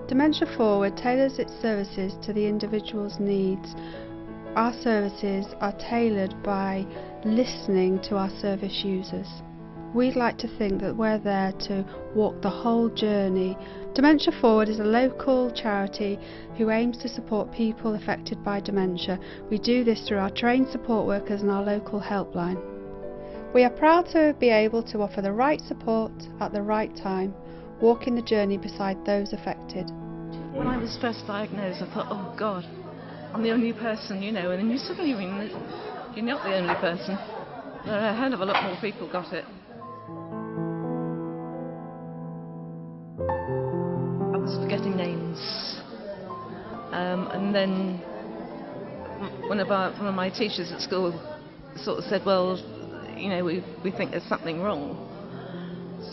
Dementia Forward tailors its services to the individual's needs. Our services are tailored by listening to our service users. We'd like to think that we're there to walk the whole journey. Dementia Forward is a local charity who aims to support people affected by dementia. We do this through our trained support workers and our local helpline. We are proud to be able to offer the right support at the right time, walking the journey beside those affected. When I was first diagnosed, I thought, oh God, I'm the only person, and then you suddenly realise you're not the only person. There are a hell of a lot more people got it. I was forgetting names. And then one of my teachers at school sort of said, well, we think there's something wrong.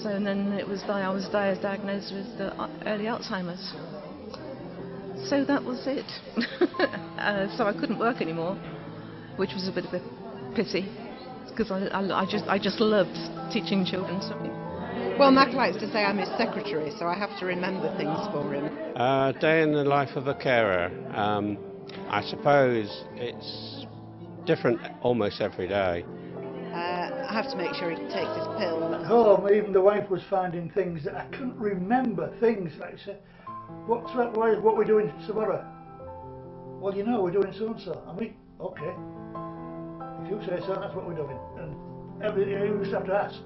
So and then I was diagnosed with early Alzheimer's. So that was it. So I couldn't work anymore, which was a bit of a pity, because I just loved teaching children swimming. Well, Mac likes to say I'm his secretary, so I have to remember things for him. Day in the life of a carer. I suppose it's different almost every day. I have to make sure he takes his pill. At home, even the wife was finding things that I couldn't remember. Things like, say, what are we doing tomorrow? Well, we're doing so and so. I mean, okay. If you say so, that's what we're doing. And you just have to ask.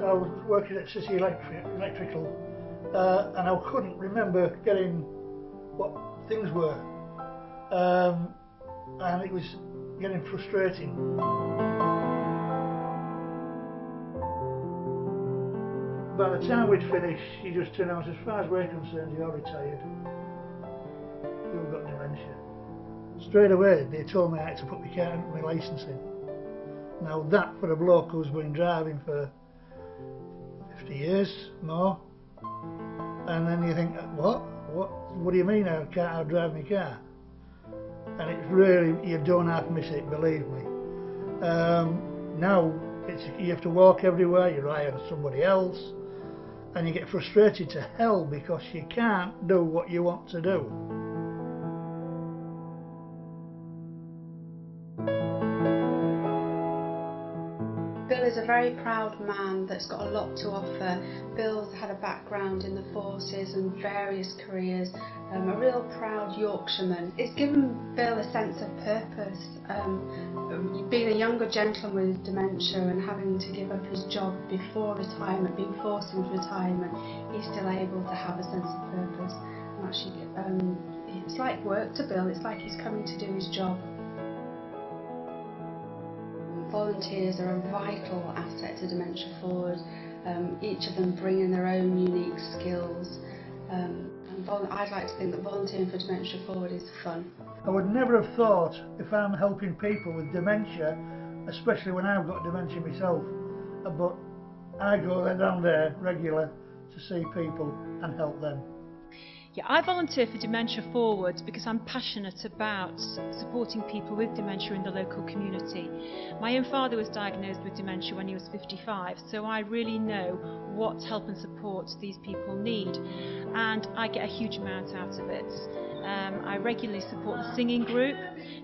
I was working at City Electrical, and I couldn't remember getting what things were. And it was getting frustrating. By the time we'd finished, she just turned out, as far as we're concerned, you're retired. You've got dementia. Straight away, they told me I had to put my licence in. Now that, for a bloke who's been driving for 50 years, more, and then you think, what do you mean I can't drive my car? And it's really, you don't half miss it, believe me. Now you have to walk everywhere, you rely on somebody else, and you get frustrated to hell because you can't do what you want to do. Bill is a very proud man that's got a lot to offer. Bill's had a background in the forces and various careers, a real proud Yorkshireman. It's given Bill a sense of purpose. Being a younger gentleman with dementia and having to give up his job before retirement, being forced into retirement, he's still able to have a sense of purpose. And actually, it's like work to Bill, it's like he's coming to do his job. Volunteers are a vital asset to Dementia Forward, each of them bringing their own unique skills. I'd like to think that volunteering for Dementia Forward is fun. I would never have thought, if I'm helping people with dementia, especially when I've got dementia myself, but I go down there regular to see people and help them. Yeah, I volunteer for Dementia Forward because I'm passionate about supporting people with dementia in the local community. My own father was diagnosed with dementia when he was 55, so I really know what help and support these people need, and I get a huge amount out of it. I regularly support the singing group,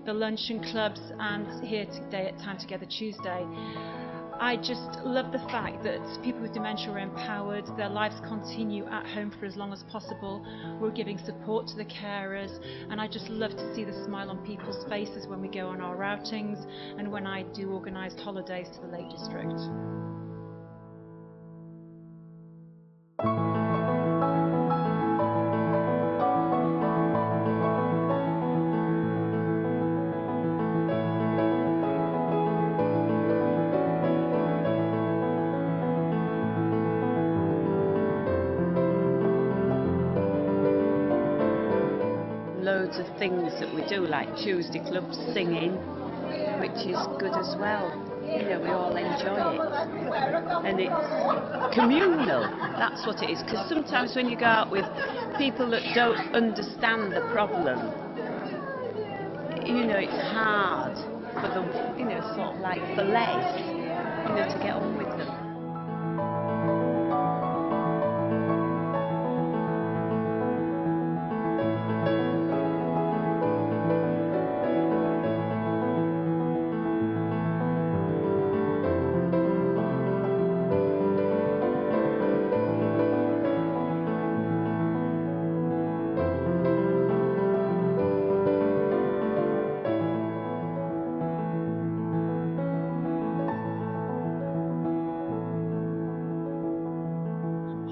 the luncheon clubs, and here today at Time Together Tuesday. I just love the fact that people with dementia are empowered, their lives continue at home for as long as possible, we're giving support to the carers, and I just love to see the smile on people's faces when we go on our outings and when I do organised holidays to the Lake District. loads of things that we do, like Tuesday clubs, singing, which is good as well. You know, we all enjoy it. And it's communal, that's what it is. Because sometimes when you go out with people that don't understand the problem, you know, it's hard for them, you know, sort of like for less, you know, to get on with them.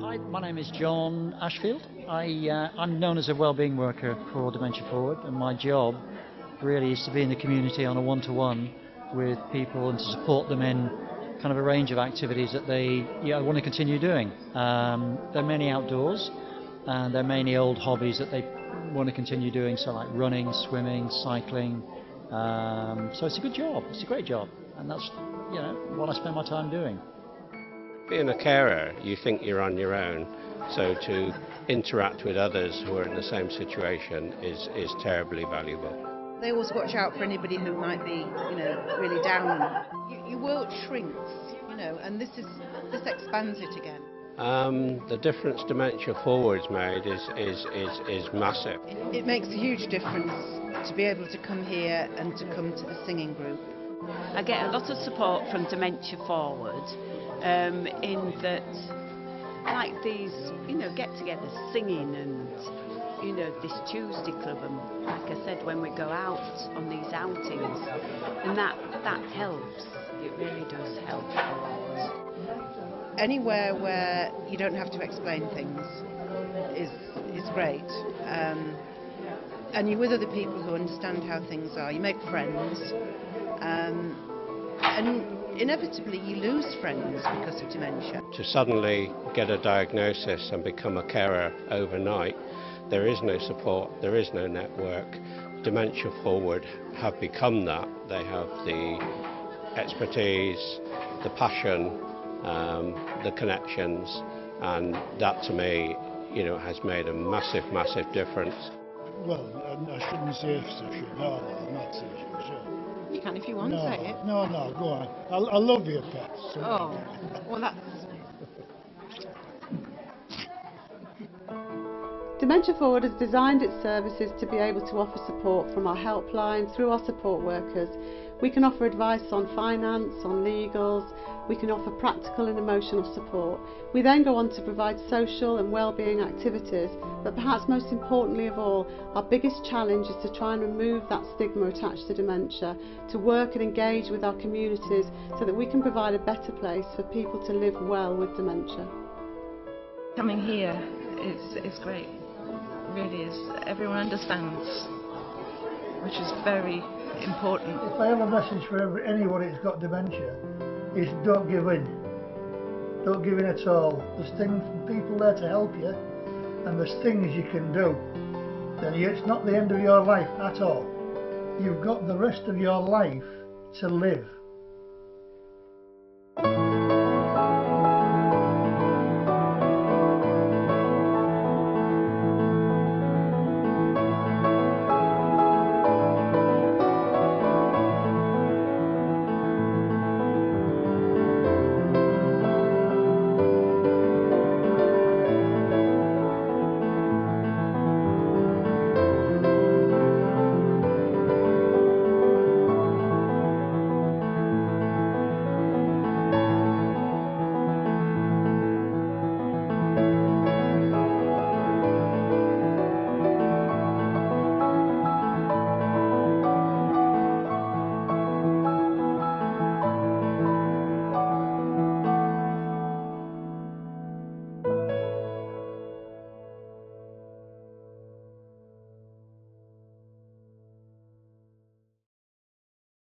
Hi, my name is John Ashfield. I'm known as a wellbeing worker for Dementia Forward, and my job really is to be in the community on a one-to-one with people and to support them in kind of a range of activities that they want to continue doing. They're mainly outdoors, and they're mainly old hobbies that they want to continue doing, so like running, swimming, cycling. So it's a good job, it's a great job, and that's what I spend my time doing. Being a carer, you think you're on your own, so to interact with others who are in the same situation is terribly valuable. They always watch out for anybody who might be, really down. Your world shrinks, and this expands it again. The difference Dementia Forward's made is massive. It makes a huge difference to be able to come here and to come to the singing group. I get a lot of support from Dementia Forward in that, like these, get-togethers, singing and, this Tuesday club, and like I said, when we go out on these outings, and that helps. It really does help a lot. Anywhere where you don't have to explain things is great. And you're with other people who understand how things are. You make friends. And inevitably you lose friends because of dementia. To suddenly get a diagnosis and become a carer overnight, there is no support, there is no network. Dementia Forward have become that. They have the expertise, the passion, the connections, and that to me, has made a massive, massive difference. Well, I shouldn't say if I should. No, I'm not saying I should. You can if you want to say it. No, go on. I love your pets. So. Oh, well that's... Dementia Forward has designed its services to be able to offer support from our helpline through our support workers. We can offer advice on finance, on legals, we can offer practical and emotional support. We then go on to provide social and wellbeing activities, but perhaps most importantly of all, our biggest challenge is to try and remove that stigma attached to dementia, to work and engage with our communities so that we can provide a better place for people to live well with dementia. Coming here is great, it really is. Everyone understands, which is very important. If I have a message for anyone who's got dementia, is don't give in. Don't give in at all. There's people there to help you, and there's things you can do. Then it's not the end of your life at all. You've got the rest of your life to live.